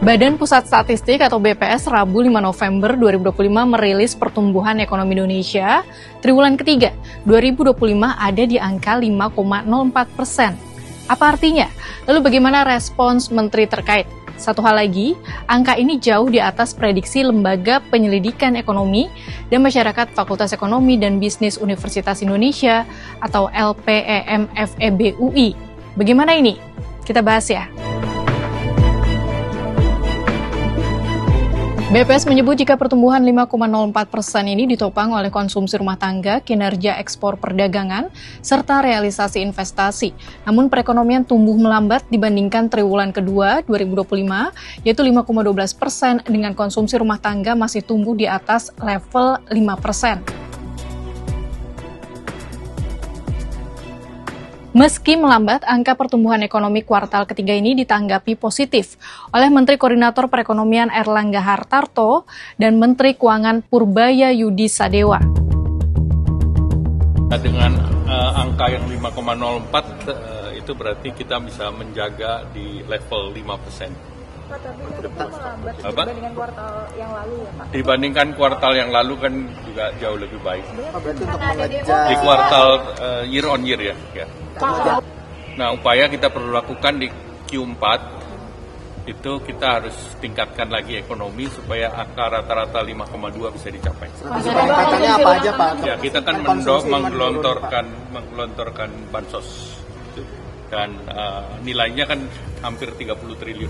Badan Pusat Statistik atau BPS Rabu 5 November 2025 merilis pertumbuhan ekonomi Indonesia triwulan ketiga 2025 ada di angka 5,04%. Apa artinya? Lalu bagaimana respons Menteri terkait? Satu hal lagi, angka ini jauh di atas prediksi Lembaga Penyelidikan Ekonomi dan Masyarakat Fakultas Ekonomi dan Bisnis Universitas Indonesia atau LPEM FEB UI. Bagaimana ini? Kita bahas ya. BPS menyebut jika pertumbuhan 5,04% ini ditopang oleh konsumsi rumah tangga, kinerja ekspor perdagangan, serta realisasi investasi. Namun perekonomian tumbuh melambat dibandingkan triwulan kedua 2025, yaitu 5,12% dengan konsumsi rumah tangga masih tumbuh di atas level 5%. Meski melambat, angka pertumbuhan ekonomi kuartal ketiga ini ditanggapi positif oleh Menteri Koordinator Perekonomian Erlangga Hartarto dan Menteri Keuangan Purbaya Yudi Sadewa. Dengan angka yang 5,04 itu berarti kita bisa menjaga di level 5%. Pak, tapi kan itu melambat dibandingkan kuartal yang lalu ya Pak? Dibandingkan kuartal yang lalu kan juga jauh lebih baik. Berarti untuk mengejar di kuartal year on year ya. Nah, upaya kita perlu lakukan di Q4 itu kita harus tingkatkan lagi ekonomi supaya angka rata-rata 5,2 bisa dicapai. Tingkatannya apa aja Pak? Ya, kita kan menggelontorkan bansos dan nilainya kan hampir 30 triliun.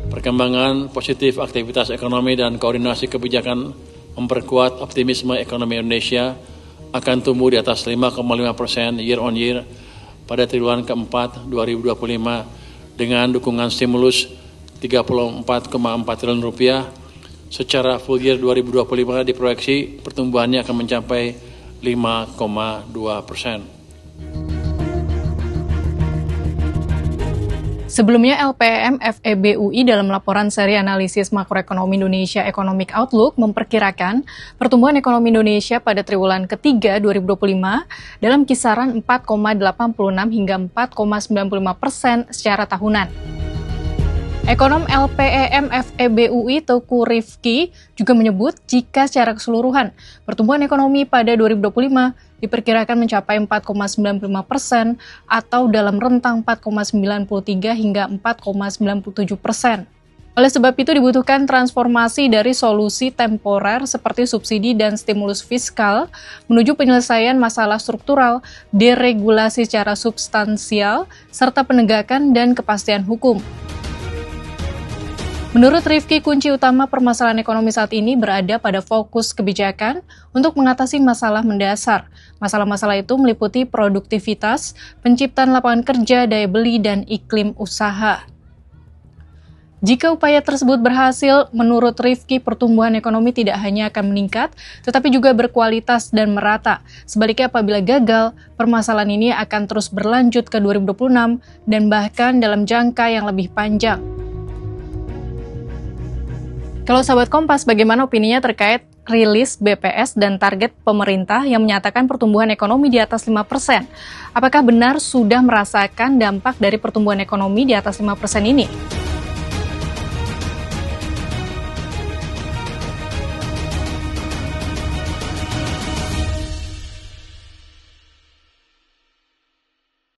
Perkembangan positif aktivitas ekonomi dan koordinasi kebijakan memperkuat optimisme ekonomi Indonesia akan tumbuh di atas 5,5% year on year pada triwulan keempat 2025 dengan dukungan stimulus 34,4 triliun rupiah. Secara full year 2025 diproyeksi pertumbuhannya akan mencapai 5,2%. Sebelumnya, LPEM FEB UI dalam laporan seri analisis makroekonomi Indonesia Economic Outlook memperkirakan pertumbuhan ekonomi Indonesia pada triwulan ketiga 2025 dalam kisaran 4,86 hingga 4,95% secara tahunan. Ekonom LPEM FEB UI Teuku Rifki juga menyebut jika secara keseluruhan pertumbuhan ekonomi pada 2025 diperkirakan mencapai 4,95% atau dalam rentang 4,93 hingga 4,97%. Oleh sebab itu dibutuhkan transformasi dari solusi temporer seperti subsidi dan stimulus fiskal menuju penyelesaian masalah struktural, deregulasi secara substansial, serta penegakan dan kepastian hukum. Menurut Rifki, kunci utama permasalahan ekonomi saat ini berada pada fokus kebijakan untuk mengatasi masalah mendasar. Masalah-masalah itu meliputi produktivitas, penciptaan lapangan kerja, daya beli, dan iklim usaha. Jika upaya tersebut berhasil, menurut Rifki, pertumbuhan ekonomi tidak hanya akan meningkat, tetapi juga berkualitas dan merata. Sebaliknya apabila gagal, permasalahan ini akan terus berlanjut ke 2026 dan bahkan dalam jangka yang lebih panjang. Kalau sahabat Kompas, bagaimana opininya terkait rilis BPS dan target pemerintah yang menyatakan pertumbuhan ekonomi di atas 5%? Apakah benar sudah merasakan dampak dari pertumbuhan ekonomi di atas 5% ini?